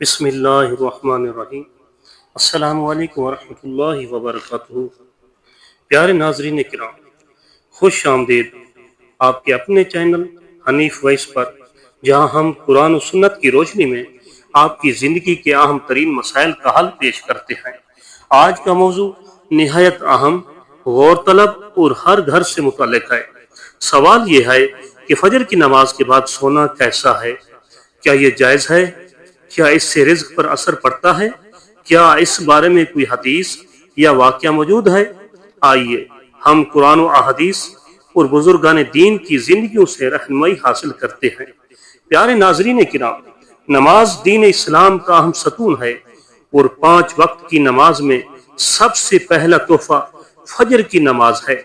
بسم اللہ الرحمن الرحیم۔ السلام علیکم ورحمۃ اللہ وبرکاتہ۔ پیارے ناظرین کرام، خوش آمدید آپ کے اپنے چینل حنیف وائس پر، جہاں ہم قرآن و سنت کی روشنی میں آپ کی زندگی کے اہم ترین مسائل کا حل پیش کرتے ہیں۔ آج کا موضوع نہایت اہم، غور طلب اور ہر گھر سے متعلق ہے۔ سوال یہ ہے کہ فجر کی نماز کے بعد سونا کیسا ہے؟ کیا یہ جائز ہے؟ کیا اس سے رزق پر اثر پڑتا ہے؟ کیا اس بارے میں کوئی حدیث یا واقعہ موجود ہے؟ آئیے ہم قرآن و احادیث اور بزرگان دین کی زندگیوں سے رہنمائی حاصل کرتے ہیں۔ پیارے ناظرین کرام، نماز دین اسلام کا اہم ستون ہے اور 5 وقت کی نماز میں سب سے پہلا تحفہ فجر کی نماز ہے۔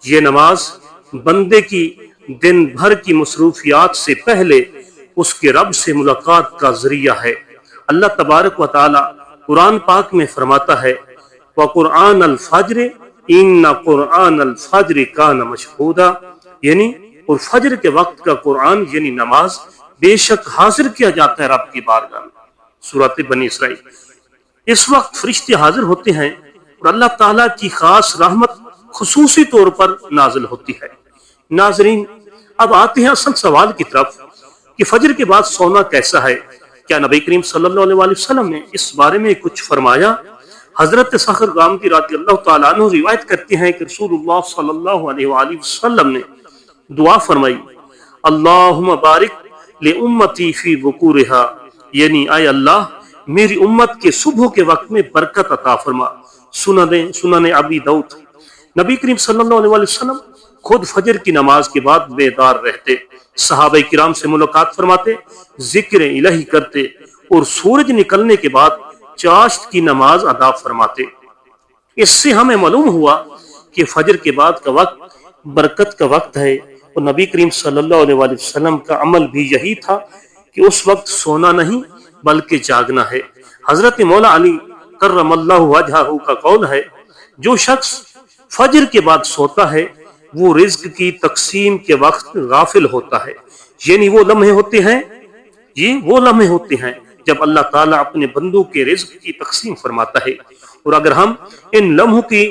یہ نماز بندے کی دن بھر کی مصروفیات سے پہلے اس کے رب سے ملاقات کا ذریعہ ہے۔ اللہ تبارک و تعالی قرآن پاک میں فرماتا ہے وَقُرْآنَ الْفَجْرِ إِنَّ قُرْآنَ الْفَجْرِ كَانَ مَشْهُودًا، یعنی اور فجر کے وقت کا قرآن یعنی نماز بے شک حاضر کیا جاتا ہے رب کی بارگاہ میں۔ سورۃ بنی اسرائیل۔ اس وقت فرشتے حاضر ہوتے ہیں اور اللہ تعالیٰ کی خاص رحمت خصوصی طور پر نازل ہوتی ہے۔ ناظرین، اب آتے ہیں اصل سوال کی طرف کہ فجر کے بعد سونا کیسا ہے؟ کیا نبی کریم صلی اللہ علیہ وسلم نے اس بارے میں کچھ فرمایا؟ حضرت صخر غامدی رضی اللہ تعالیٰ عنہ روایت کرتے ہیں کہ رسول اللہ صلی اللہ علیہ وآلہ وسلم نے دعا فرمائی اللہم بارک لامتی فی بکورہا، یعنی اے اللہ میری امت کے صبح کے وقت میں برکت عطا فرما۔ سنن ابی داؤد۔ نبی کریم صلی اللہ علیہ وسلم خود فجر کی نماز کے بعد بیدار رہتے، صحابہ کرام سے ملاقات فرماتے، ذکر الہی کرتے اور سورج نکلنے کے بعد چاشت کی نماز ادا فرماتے۔ اس سے ہمیں معلوم ہوا کہ فجر کے بعد کا وقت برکت کا وقت ہے، اور نبی کریم صلی اللہ علیہ وسلم کا عمل بھی یہی تھا کہ اس وقت سونا نہیں بلکہ جاگنا ہے۔ حضرت مولا علی کرم اللہ وجہہ کا قول ہے جو شخص فجر کے بعد سوتا ہے وہ رزق کی تقسیم کے وقت غافل ہوتا ہے، یعنی وہ لمحے ہوتے ہیں جب اللہ تعالیٰ اپنے بندوں کے رزق کی تقسیم فرماتا ہے، اور اگر ہم ان لمحوں کی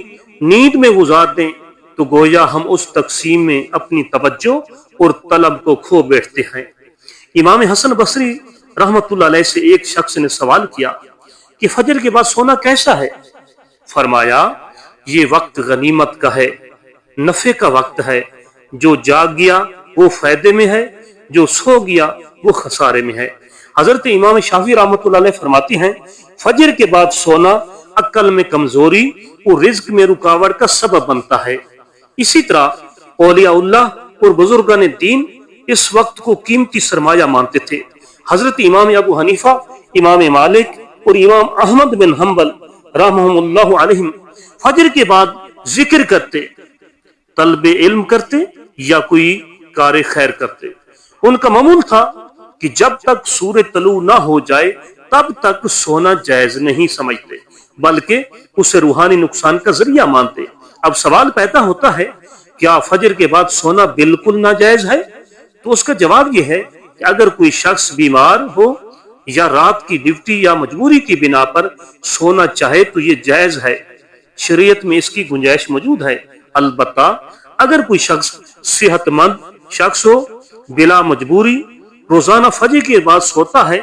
نیند میں گزار دیں تو گویا ہم اس تقسیم میں اپنی توجہ اور طلب کو کھو بیٹھتے ہیں۔ امام حسن بصری رحمت اللہ علیہ سے ایک شخص نے سوال کیا کہ فجر کے بعد سونا کیسا ہے؟ فرمایا یہ وقت غنیمت کا ہے، نفع کا وقت ہے، جو جاگ گیا وہ فائدے میں ہے، جو سو گیا وہ خسارے میں ہے۔ حضرت امام شافعی رحمۃ اللہ علیہ فرماتی ہیں فجر کے بعد سونا عقل میں کمزوری اور رزق میں رکاوٹ کا سبب بنتا ہے۔ اسی طرح اولیاء اللہ اور بزرگان دین اس وقت کو قیمتی سرمایہ مانتے تھے۔ حضرت امام ابو حنیفہ، امام مالک اور امام احمد بن حنبل رحمہم اللہ علیہم فجر کے بعد ذکر کرتے، طلب علم کرتے یا کوئی کار خیر کرتے۔ ان کا معمول تھا کہ جب تک سورج طلوع نہ ہو جائے تب تک سونا جائز نہیں سمجھتے، بلکہ اسے روحانی نقصان کا ذریعہ مانتے۔ اب سوال پیدا ہوتا ہے کیا فجر کے بعد سونا بالکل ناجائز ہے؟ تو اس کا جواب یہ ہے کہ اگر کوئی شخص بیمار ہو یا رات کی ڈیوٹی یا مجبوری کی بنا پر سونا چاہے تو یہ جائز ہے، شریعت میں اس کی گنجائش موجود ہے۔ البتہ اگر کوئی شخص صحت مند شخص ہو، بلا مجبوری روزانہ فجر کے بعد سوتا ہے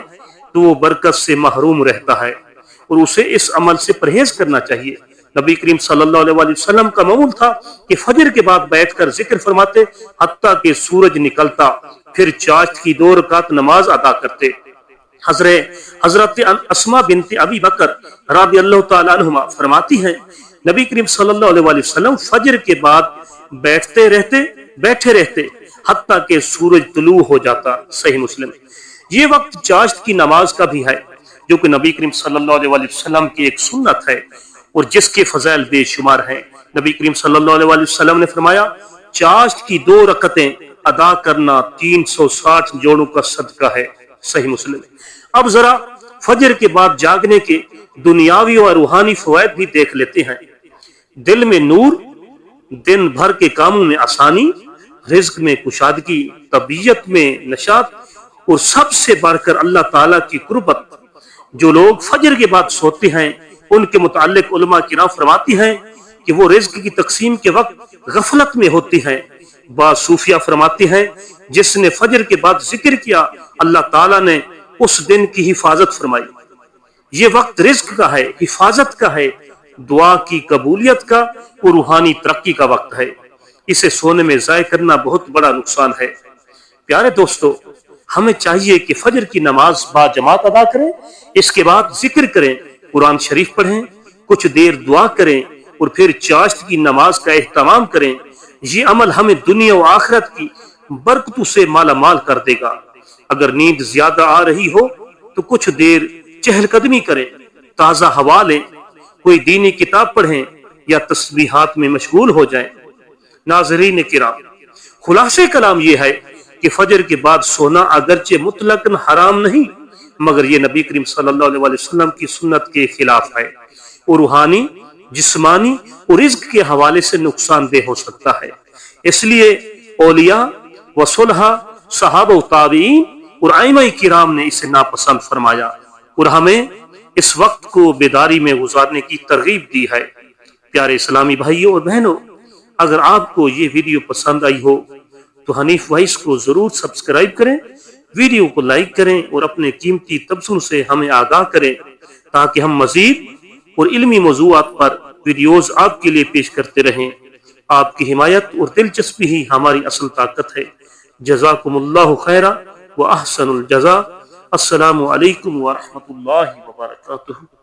تو وہ برکت سے محروم رہتا ہے اور اسے اس عمل سے پرہیز کرنا چاہیے۔ نبی کریم صلی اللہ علیہ وسلم کا معمول تھا کہ فجر کے بعد بیٹھ کر ذکر فرماتے حتیٰ کہ سورج نکلتا، پھر چاشت کی 2 رکعت نماز ادا کرتے۔ حضرت اسماء بنت ابی بکر رضی اللہ تعالیٰ عنہما فرماتی ہیں نبی کریم صلی اللہ علیہ وسلم فجر کے بعد بیٹھے رہتے حتیٰ کہ سورج طلوع ہو جاتا۔ صحیح مسلم۔ یہ وقت چاشت کی نماز کا بھی ہے جو کہ نبی کریم صلی اللہ علیہ وسلم کی ایک سنت ہے اور جس کے فضائل بے شمار ہیں۔ نبی کریم صلی اللہ علیہ وسلم نے فرمایا چاشت کی 2 رکعتیں ادا کرنا 360 جوڑوں کا صدقہ ہے۔ صحیح مسلم۔ اب ذرا فجر کے بعد جاگنے کے دنیاوی اور روحانی فوائد بھی دیکھ لیتے ہیں۔ دل میں نور، دن بھر کے کاموں میں آسانی، رزق میں کشادگی، طبیعت میں نشاط اور سب سے بڑھ کر اللہ تعالیٰ کی قربت جو لوگ فجر کے بعد سوتے ہیں ان کے متعلق علماء کرام فرماتی ہیں کہ وہ رزق کی تقسیم کے وقت غفلت میں ہوتی ہیں۔ بعض صوفیہ فرماتے ہیں جس نے فجر کے بعد ذکر کیا اللہ تعالیٰ نے اس دن کی حفاظت فرمائی۔ یہ وقت رزق کا ہے، حفاظت کا ہے، دعا کی قبولیت کا اور روحانی ترقی کا وقت ہے۔ اسے سونے میں ضائع کرنا بہت بڑا نقصان ہے۔ پیارے دوستو، ہمیں چاہیے کہ فجر کی نماز با جماعت ادا کریں، اس کے بعد ذکر کریں، قرآن شریف پڑھیں، کچھ دیر دعا کریں اور پھر چاشت کی نماز کا اہتمام کریں۔ یہ عمل ہمیں دنیا و آخرت کی برکتوں سے مالا مال کر دے گا۔ اگر نیند زیادہ آ رہی ہو تو کچھ دیر چہل قدمی کریں، تازہ ہوا لیں، کوئی دینی کتاب پڑھیں یا تسبیحات میں مشغول ہو جائیں۔ ناظرین کرام، خلاصے کلام یہ ہے کہ فجر کے بعد سونا اگرچہ مطلقاً حرام نہیں، مگر یہ نبی کریم صلی اللہ علیہ وسلم کی سنت کے خلاف ہے اور روحانی، جسمانی اور رزق کے حوالے سے نقصان دہ ہو سکتا ہے۔ اس لیے اولیاء و صلحاء، صحابہ و تابعین اور ائمہ کرام نے اسے ناپسند فرمایا اور ہمیں اس وقت کو بیداری میں گزارنے کی ترغیب دی ہے۔ پیارے اسلامی بھائیوں اور بہنوں، اگر آپ کو یہ ویڈیو پسند آئی ہو تو حنیف وائس کو ضرور سبسکرائب کریں، ویڈیو کو لائک کریں اور اپنے قیمتی تبصروں سے ہمیں آگاہ کریں تاکہ ہم مزید اور علمی موضوعات پر ویڈیوز آپ کے لیے پیش کرتے رہیں۔ آپ کی حمایت اور دلچسپی ہی ہماری اصل طاقت ہے۔ جزاکم اللہ خیرا و احسن الجزا۔ السلام علیکم ورحمۃ اللہ وبرکاتہ۔